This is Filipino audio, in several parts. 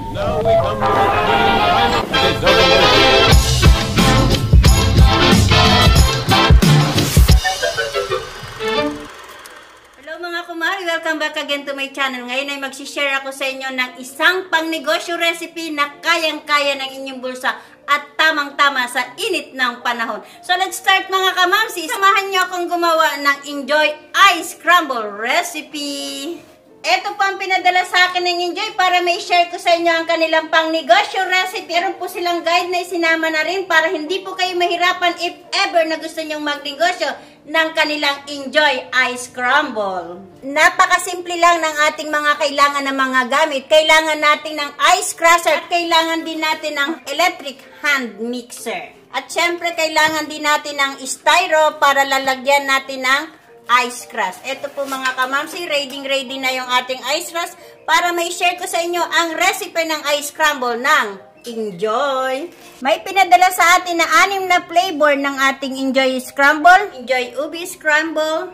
Now we come to the double dip. Hello mga kumari, welcome back again to my channel. Ngayon ay magsishare ako sa inyo ng isang pangnegosyo recipe na kayang-kaya ng inyong bulsa at tamang-tama sa init ng panahon. So let's start mga kamamsi. Samahan niyo akong gumawa ng Enjoy Ice Crumble recipe. Ito po ang pinadala sa akin ng Enjoy para may share ko sa inyo ang kanilang pangnegosyo recipe. Meron po silang guide na isinama na rin para hindi po kayo mahirapan if ever na gusto nyong magnegosyo ng kanilang Enjoy Ice Crumble. Napakasimple lang ng ating mga kailangan na mga gamit. Kailangan natin ng ice crusher at kailangan din natin ng electric hand mixer. At syempre kailangan din natin ng styro para lalagyan natin ng ice crush. Ito po mga kamamsi, ready na yung ating ice crush para may share ko sa inyo ang recipe ng ice crumble ng Enjoy. May pinadala sa atin na 6 na flavor ng ating Enjoy Scramble. Enjoy Ubi Scramble,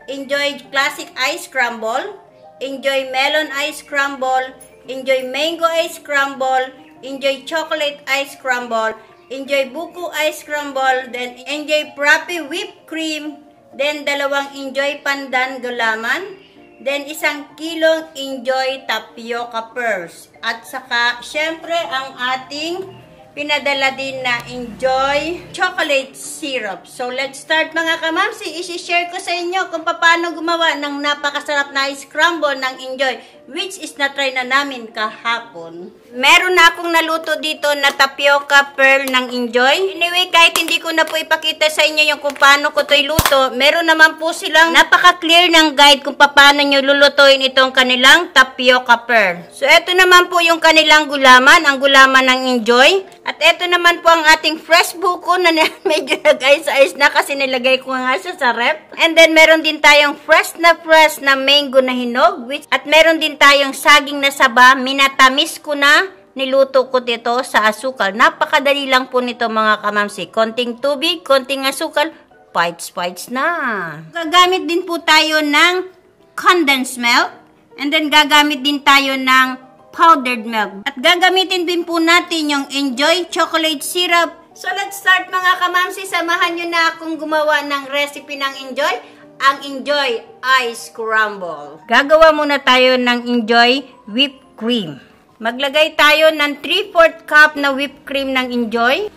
Enjoy Classic Ice Crumble, Enjoy Melon Ice Crumble, Enjoy Mango Ice Crumble, Enjoy Chocolate Ice Crumble, Enjoy Buko Ice Crumble, then Enjoy Frappe Whipped Cream, then 2 Enjoy Pandan Gulaman, then 1 kilong Enjoy Tapioca Pearls. At saka, syempre, ang ating pinadala din na Enjoy Chocolate Syrup. So, let's start mga kamamsi. I-share ko sa inyo kung paano gumawa ng napakasarap na ice crumble ng Enjoy, which is na-try na namin kahapon. Meron na akong naluto dito na tapioca pearl ng Enjoy. Anyway, kahit hindi ko na po ipakita sa inyo yung kung paano ko ito iluto, meron naman po silang napaka-clear ng guide kung paano nyo lulutuin itong kanilang tapioca pearl. So, ito naman po yung kanilang gulaman, ang gulaman ng Enjoy. At ito naman po ang ating fresh buko na medyo nag-ice-ice na kasi nilagay ko nga siya sa rep. And then, meron din tayong fresh na mango na hinog. At meron din tayong saging na saba, minatamis ko na. Niluto ko dito sa asukal. Napakadali lang po nito mga kamamsi. Konting tubig, konting asukal, bites na. Gagamit din po tayo ng condensed milk. And then gagamit din tayo ng powdered milk. At gagamitin din po natin yung Enjoy Chocolate Syrup. So let's start mga kamamsi. Samahan nyo na akong gumawa ng recipe ng Enjoy. Ang Enjoy Ice Crumble. Gagawa muna tayo ng Enjoy Whipped Cream. Maglagay tayo ng 3/4 cup na whipped cream ng Enjoy.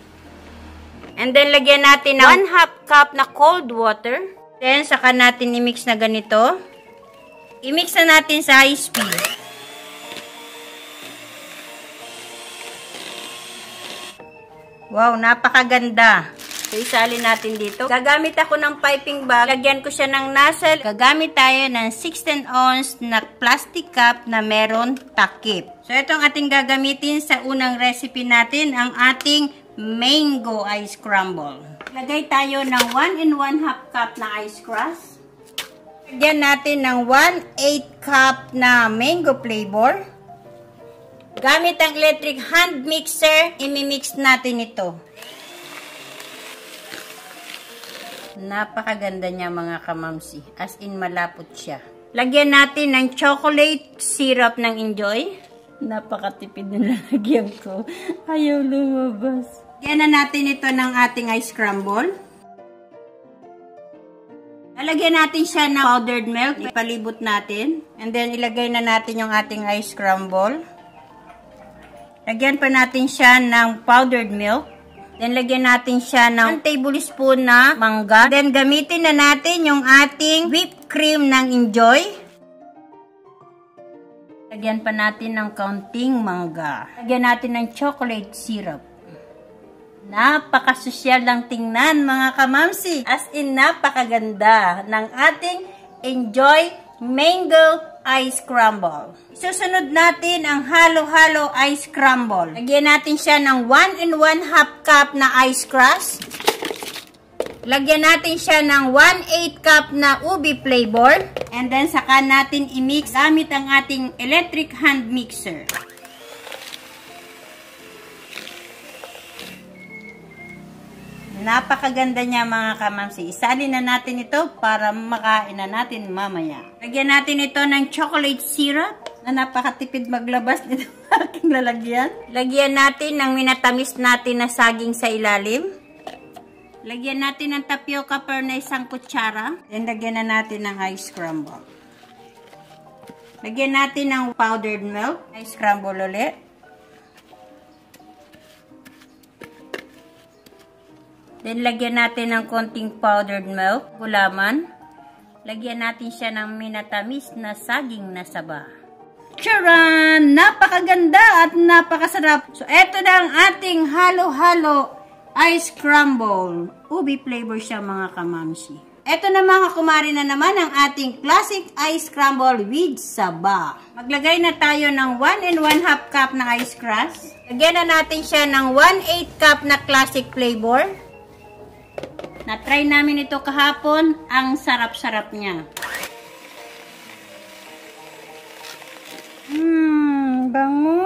And then, lagyan natin ng 1/2 cup na cold water. Then, saka natin i-mix na ganito. I-mix na natin sa high speed. Wow, napakaganda. So, isalin natin dito. Gagamit ako ng piping bag. Lagyan ko siya ng nozzle. Gagamit tayo ng 16 ounce na plastic cup na meron takip. So, itong ating gagamitin sa unang recipe natin, ang ating mango ice crumble. Lagay tayo ng 1 1/2 cup na ice crush. Lagyan natin ng 1/8 cup na mango flavor. Gamit ang electric hand mixer, imimix natin ito. Napakaganda niya mga kamamsi. As in, malapot siya. Lagyan natin ng chocolate syrup ng Enjoy. Napakatipid na lalagyan ko. Ayaw lumabas. Lagyan na natin ito ng ating ice crumble. Lalagyan natin siya ng powdered milk. Ipalibot natin. And then, ilagay na natin yung ating ice crumble. Lagyan pa natin siya ng powdered milk. Then, lagyan natin siya ng 1 tablespoon na mangga. Then, gamitin na natin yung ating whipped cream ng Enjoy. Lagyan pa natin ng kaunting mangga. Lagyan natin ng chocolate syrup. Napakasosyal lang tingnan mga kamamsi. As in, napakaganda ng ating Enjoy Mango Ice Crumble. Susunod natin ang halo-halo ice crumble. Lagyan natin siya ng 1 1/2 cup na ice crush. Lagyan natin siya ng 1/8 cup na ubi flavor. And then, saka natin i-mix gamit ang ating electric hand mixer. Napakaganda niya mga kamamsi. Isalin na natin ito para makain na natin mamaya. Lagyan natin ito ng chocolate syrup na napakatipid maglabas nito. aking lalagyan. Lagyan natin ng minatamis natin na saging sa ilalim. Lagyan natin ng tapioca per na 1 kutsara. Then lagyan na natin ng ice scramble. Lagyan natin ng powdered milk. Ice scramble ulit. Then lagyan natin ng konting powdered milk. Gulaman. Lagyan natin siya ng minatamis na saging na saba. Charan! Napakaganda at napakasarap. So, eto na ang ating halo-halo ice crumble. Ubi flavor siya mga kamamsi. Eto na mga kumari na naman ang ating classic ice crumble with saba. Maglagay na tayo ng 1 1/2 cup na ice crust. Lagyan na natin siya ng 1/8 cup na classic flavor. Na-try namin ito kahapon. Ang sarap-sarap niya. Bango.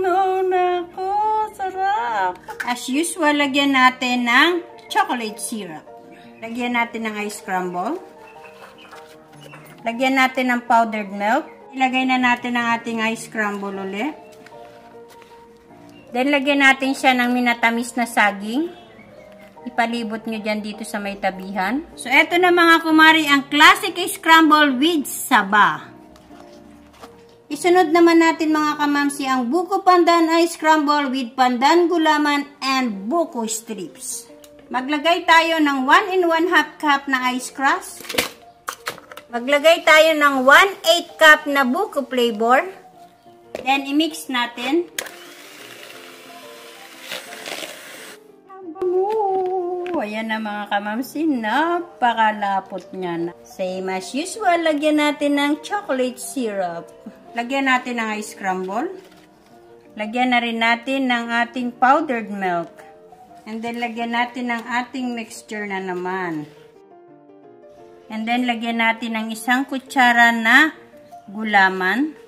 Una ko. Sarap. As usual, lagyan natin ng chocolate syrup. Lagyan natin ng ice crumble. Lagyan natin ng powdered milk. Ilagay na natin ang ating ice crumble ulit. Then, lagyan natin siya ng minatamis na saging. Ipalibot nyo dyan dito sa may tabihan. So, eto na mga kumari, ang classic ice crumble with saba. Isunod naman natin mga kamamsi ang buko pandan ice crumble with pandan gulaman and buko strips. Maglagay tayo ng 1 1/2 cup na ice crust. Maglagay tayo ng 1/8 cup na buko flavor. Then, i-mix natin. Ayan na mga kamamsi, napakalapot niya. Same as usual, lagyan natin ng chocolate syrup. Lagyan natin ng ice crumble. Lagyan na rin natin ng ating powdered milk. And then, lagyan natin ng ating mixture na naman. And then, lagyan natin ng 1 kutsara na gulaman.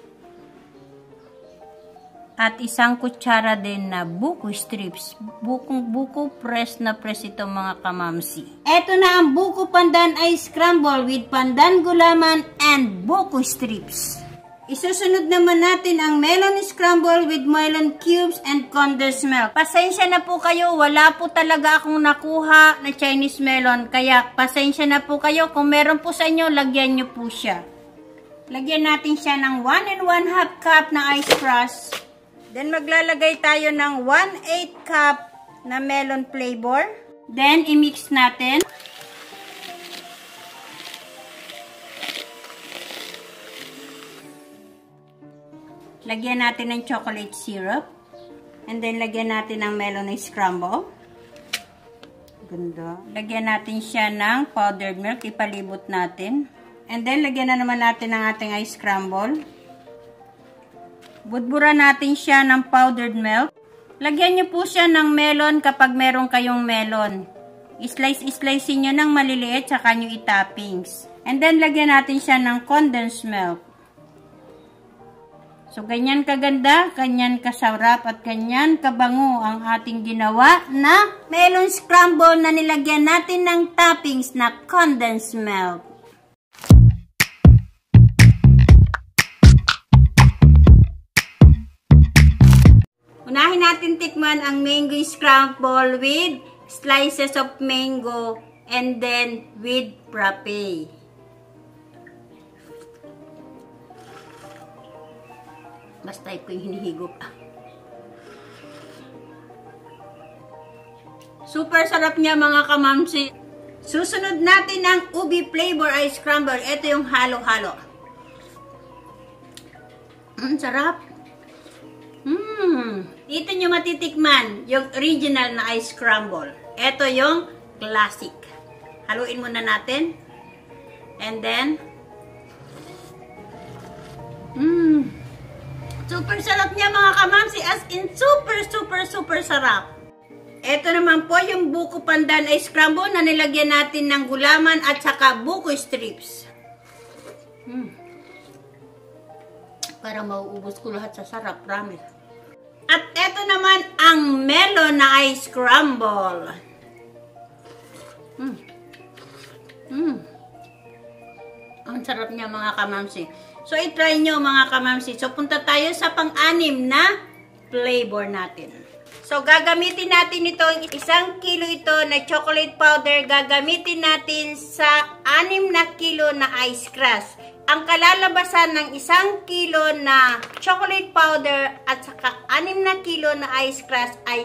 At 1 kutsara din na buko strips. Buko press na press ito mga kamamsi. Ito na ang buko pandan ice crumble with pandan gulaman and buko strips. Isusunod naman natin ang melon scramble with melon cubes and condensed milk. Pasensya na po kayo, wala po talaga akong nakuha na Chinese melon. Kaya pasensya na po kayo, kung meron po sa inyo, lagyan nyo po siya. Lagyan natin siya ng 1 1/2 cup na ice crust. Then, maglalagay tayo ng 1/8 cup na melon flavor. Then, i-mix natin. Lagyan natin ng chocolate syrup. And then, lagyan natin ng melon scramble. Ganda. Lagyan natin siya ng powdered milk. Ipalibot natin. And then, lagyan na naman natin ng ating ice scramble. Budburan natin siya ng powdered milk. Lagyan nyo po siya ng melon kapag meron kayong melon. Slice nyo ng maliliit, saka nyo itoppings. And then, lagyan natin siya ng condensed milk. So, ganyan kaganda, ganyan kasarap, at ganyan kabango ang ating ginawa na melon scramble na nilagyan natin ng toppings na condensed milk. Unahin natin tikman ang mango scramble with slices of mango and then with frappe. Mas type ko yung hinihigop. Super sarap niya mga kamamsi. Susunod natin ang ubi flavor ice crumble. Ito yung halo-halo. Sarap. Dito nyo matitikman yung original na ice crumble. Ito yung classic. Haluin muna natin. And then, super sarap niya mga kamamsi. As in, super sarap. Ito naman po yung buko pandan ice crumble na nilagyan natin ng gulaman at saka buko strips. Para mauubos ko lahat sa sarap, promise. At ito naman ang melon na ice crumble. Ang sarap niya mga kamamsi. So, itry nyo mga kamamsi. So, punta tayo sa pang-anim na flavor natin. So, gagamitin natin ito, 1 kilo ito na chocolate powder. Gagamitin natin sa 6 na kilo na ice crust. Ang kalalabasan ng 1 kilo na chocolate powder at saka 6 na kilo na ice crust ay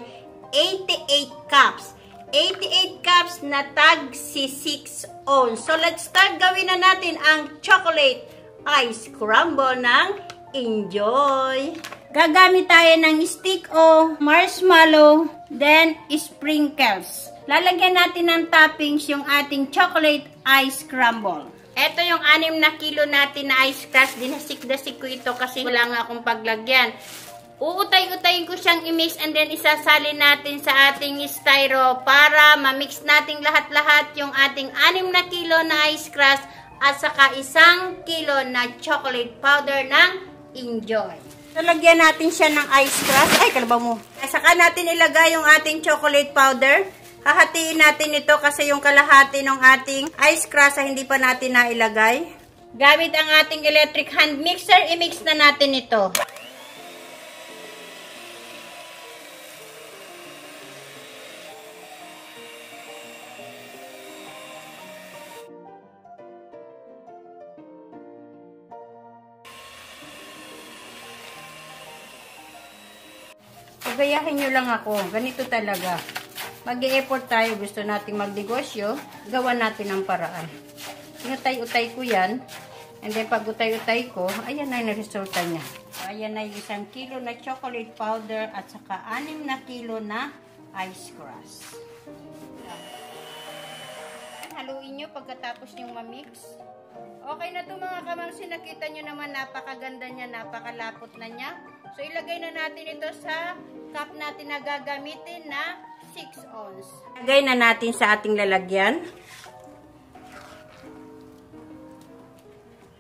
88 cups. 88 cups na tag si 6 ounce. So, let's start. Gawin na natin ang chocolate ice crumble ng Enjoy. Gagamit tayo ng stick o marshmallow, then sprinkles. Lalagyan natin ng toppings yung ating chocolate ice crumble. Ito yung 6 na kilo natin na ice crust. Dinasik-dasik ko ito kasi wala nga akong paglagyan. Uutay-utayin ko siyang i-mix and then isasalin natin sa ating styro para ma-mix natin lahat-lahat yung ating 6 na kilo na ice crust at saka 1 kilo na chocolate powder ng Enjoy. Lalagyan natin siya ng ice crust. Ay, kalabaw mo. Saka natin ilagay yung ating chocolate powder. Hahatiin natin ito kasi yung kalahati ng ating ice crust ay hindi pa natin nailagay. Gamit ang ating electric hand mixer, i-mix na natin ito. Pagayahin nyo lang ako. Ganito talaga. Mag-e-effort tayo. Gusto nating magnegosyo. Gawa natin ang paraan. Inutay-utay ko yan. And then pag utay-utay ko, ayan na yung resulta niya. So, ayan na yung 1 kilo na chocolate powder at saka 6 na kilo na ice crust. Haluin nyo pagkatapos yung mamix. Okay na ito mga kamamsi. Nakita nyo naman napakaganda niya, napakalapot na niya. So, ilagay na natin ito sa cup natin na gagamitin na 6 ounce. Ilagay na natin sa ating lalagyan.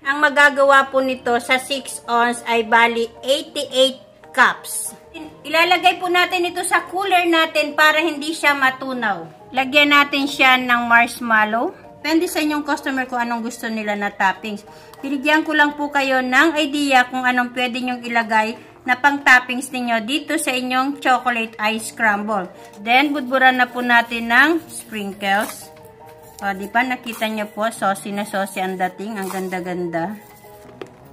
Ang magagawa po nito sa 6 ounce ay bali 88 cups. Ilalagay po natin ito sa cooler natin para hindi siya matunaw. Lagyan natin siya ng marshmallow. Depende sa inyong customer kung anong gusto nila na toppings. Binigyan ko lang po kayo ng idea kung anong pwede nyong ilagay na pang toppings ninyo dito sa inyong chocolate ice crumble. Then, budburan na po natin ng sprinkles. O, di ba? Nakita nyo po, saucy na saucy ang dating. Ang ganda-ganda.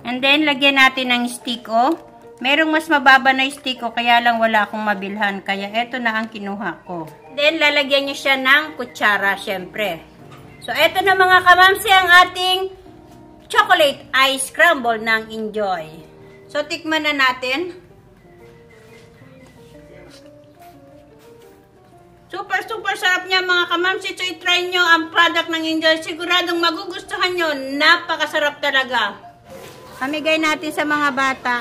And then, lagyan natin ng stick o. Merong mas mababa na stick o, kaya lang wala akong mabilhan. Kaya, eto na ang kinuha ko. Then, lalagyan nyo siya ng kutsara, syempre. So, eto na mga kamamsi ang ating chocolate ice crumble ng Enjoy. So, tikman na natin. Super sarap niya mga kamamsi. So, i-try nyo ang product ng Enjoy. Siguradong magugustuhan nyo. Napakasarap talaga. Pamigay natin sa mga bata.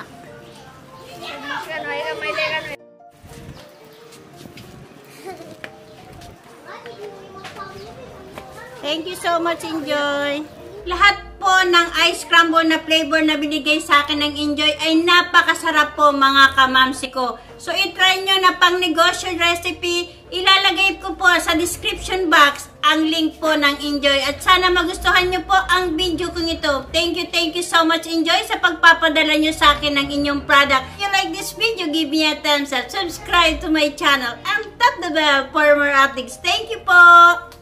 Thank you so much, Enjoy. Lahat po ng ice crumble na flavor na binigay sa akin ng Enjoy ay napakasarap po mga kamamsi ko. So, i-try nyo na pang negosyo recipe. Ilalagay ko po sa description box ang link po ng Enjoy. At sana magustuhan nyo po ang video kong ito. Thank you so much, Enjoy, sa pagpapadala nyo sa akin ng inyong product. If you like this video, give me a thumbs up. Subscribe to my channel and tap the bell for more updates. Thank you po!